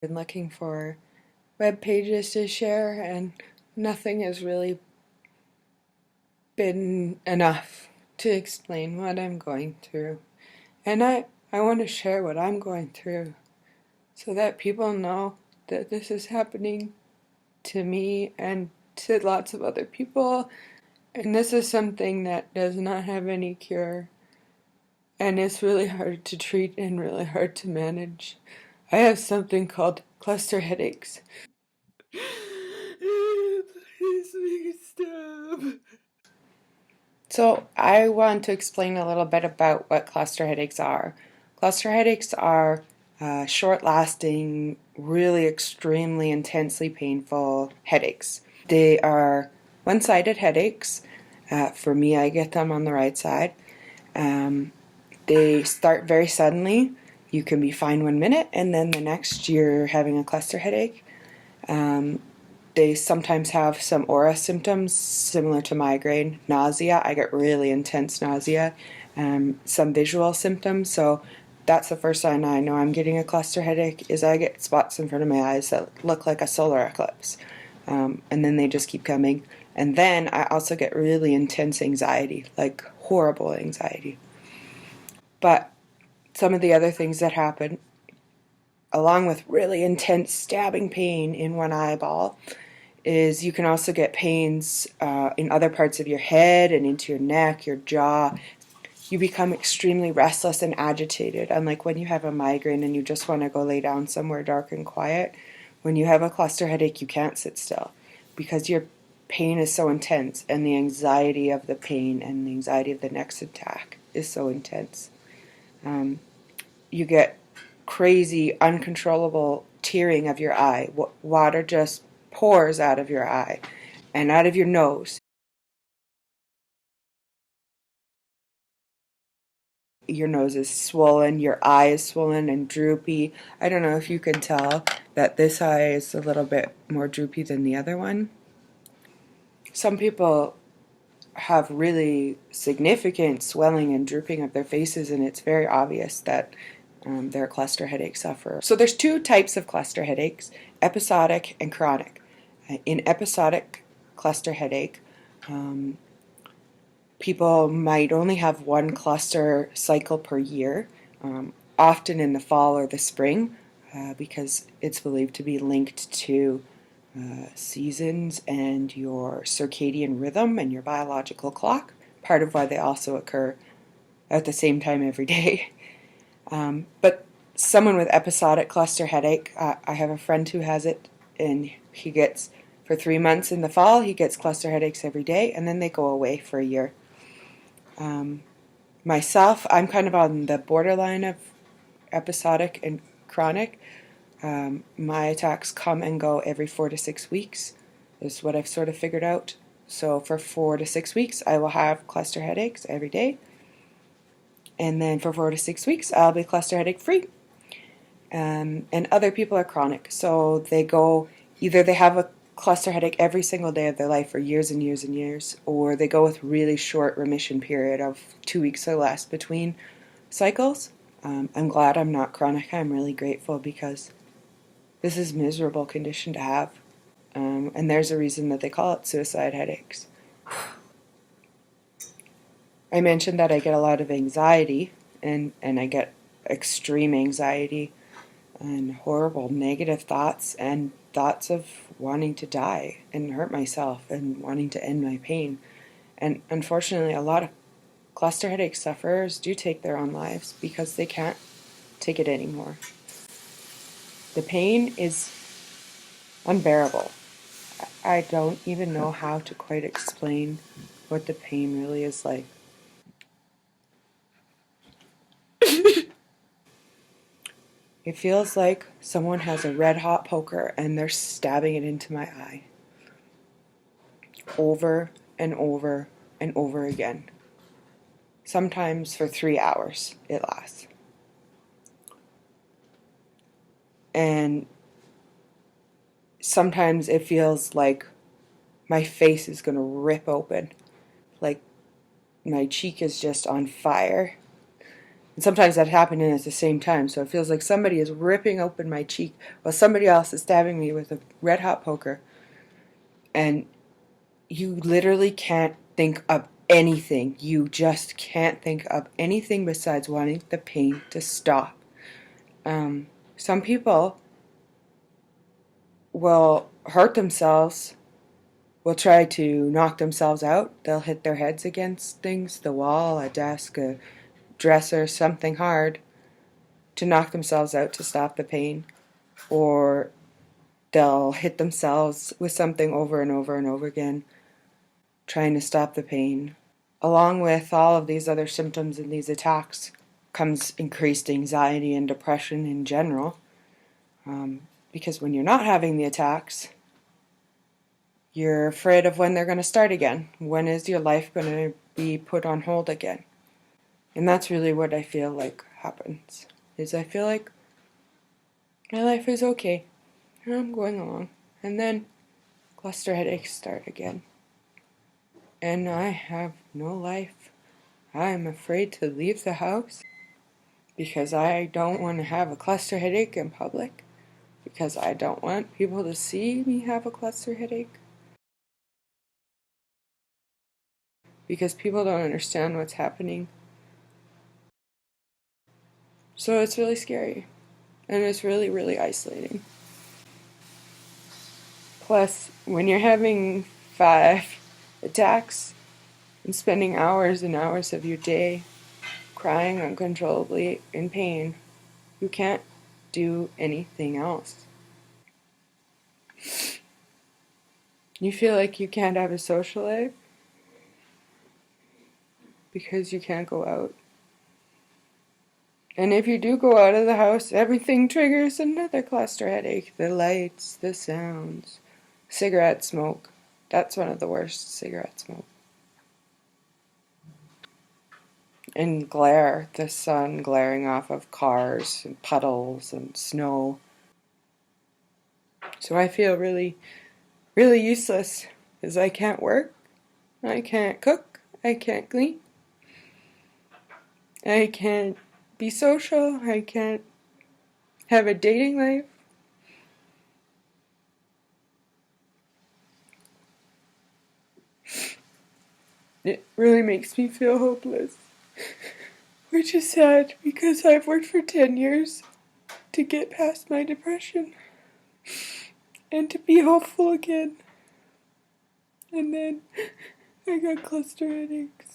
Been looking for web pages to share, and nothing has really been enough to explain what I'm going through. And I want to share what I'm going through so that people know that this is happening to me and to lots of other people. And this is something that does not have any cure. And it's really hard to treat and really hard to manage. I have something called cluster headaches. Please make it stop. So I want to explain a little bit about what cluster headaches are. Cluster headaches are short-lasting, really extremely intensely painful headaches. They are one-sided headaches. For me, I get them on the right side. They start very suddenly. You can be fine 1 minute, and then the next you're having a cluster headache. They sometimes have some aura symptoms similar to migraine, nausea. I get really intense nausea, some visual symptoms. So that's the first sign I know I'm getting a cluster headache, is I get spots in front of my eyes that look like a solar eclipse. And then they just keep coming. And then I also get really intense anxiety, like horrible anxiety. But some of the other things that happen, along with really intense stabbing pain in one eyeball, is you can also get pains in other parts of your head and into your neck, your jaw. You become extremely restless and agitated, unlike when you have a migraine and you just want to go lay down somewhere dark and quiet. When you have a cluster headache, you can't sit still because your pain is so intense, and the anxiety of the pain and the anxiety of the next attack is so intense. You get crazy, uncontrollable tearing of your eye. Water just pours out of your eye and out of your nose. Your nose is swollen, your eye is swollen and droopy. I don't know if you can tell that this eye is a little bit more droopy than the other one. Some people have really significant swelling and drooping of their faces, and it's very obvious that they're a cluster headache sufferer. So there's two types of cluster headaches, episodic and chronic. In episodic cluster headache, people might only have one cluster cycle per year, often in the fall or the spring, because it's believed to be linked to seasons and your circadian rhythm and your biological clock, part of why they also occur at the same time every day. But someone with episodic cluster headache, I have a friend who has it, and he gets, for 3 months in the fall, he gets cluster headaches every day, and then they go away for a year. Myself, I'm kind of on the borderline of episodic and chronic. My attacks come and go every 4 to 6 weeks, is what I've sort of figured out. So for 4 to 6 weeks, I will have cluster headaches every day. And then for 4 to 6 weeks, I'll be cluster headache free. And other people are chronic. So they go, either they have a cluster headache every single day of their life for years and years and years, or they go with really short remission period of 2 weeks or less between cycles. I'm glad I'm not chronic. I'm really grateful because this is a miserable condition to have. And there's a reason that they call it suicide headaches. I mentioned that I get a lot of anxiety, and I get extreme anxiety and horrible negative thoughts and thoughts of wanting to die and hurt myself and wanting to end my pain. And unfortunately, a lot of cluster headache sufferers do take their own lives because they can't take it anymore. The pain is unbearable. I don't even know how to quite explain what the pain really is like. It feels like someone has a red-hot poker and they're stabbing it into my eye. Over and over and over again. Sometimes for 3 hours it lasts. And sometimes it feels like my face is going to rip open. Like my cheek is just on fire. And sometimes that's happening at the same time, so it feels like somebody is ripping open my cheek while somebody else is stabbing me with a red hot poker. And you literally can't think of anything. You just can't think of anything besides wanting the pain to stop. Some people will hurt themselves, will try to knock themselves out. They'll hit their heads against things, the wall, a desk, a dresser, something hard, to knock themselves out to stop the pain. Or they'll hit themselves with something over and over and over again, trying to stop the pain. Along with all of these other symptoms and these attacks comes increased anxiety and depression in general. Because when you're not having the attacks, you're afraid of when they're going to start again. When is your life going to be put on hold again? And that's really what I feel like happens. Is I feel like my life is okay. And I'm going along. And then cluster headaches start again. And I have no life. I am afraid to leave the house because I don't want to have a cluster headache in public. Because I don't want people to see me have a cluster headache. Because people don't understand what's happening. So it's really scary. And it's really, really isolating. Plus, when you're having 5 attacks and spending hours and hours of your day crying uncontrollably in pain, you can't do anything else. You feel like you can't have a social life because you can't go out. And if you do go out of the house, everything triggers another cluster headache. The lights, the sounds, cigarette smoke. That's one of the worst, cigarette smoke. And glare, the sun glaring off of cars and puddles and snow. So I feel really, really useless because I can't work, I can't cook, I can't clean, I can't be social, I can't have a dating life. It really makes me feel hopeless, which is sad because I've worked for 10 years to get past my depression and to be hopeful again. And then I got cluster headaches.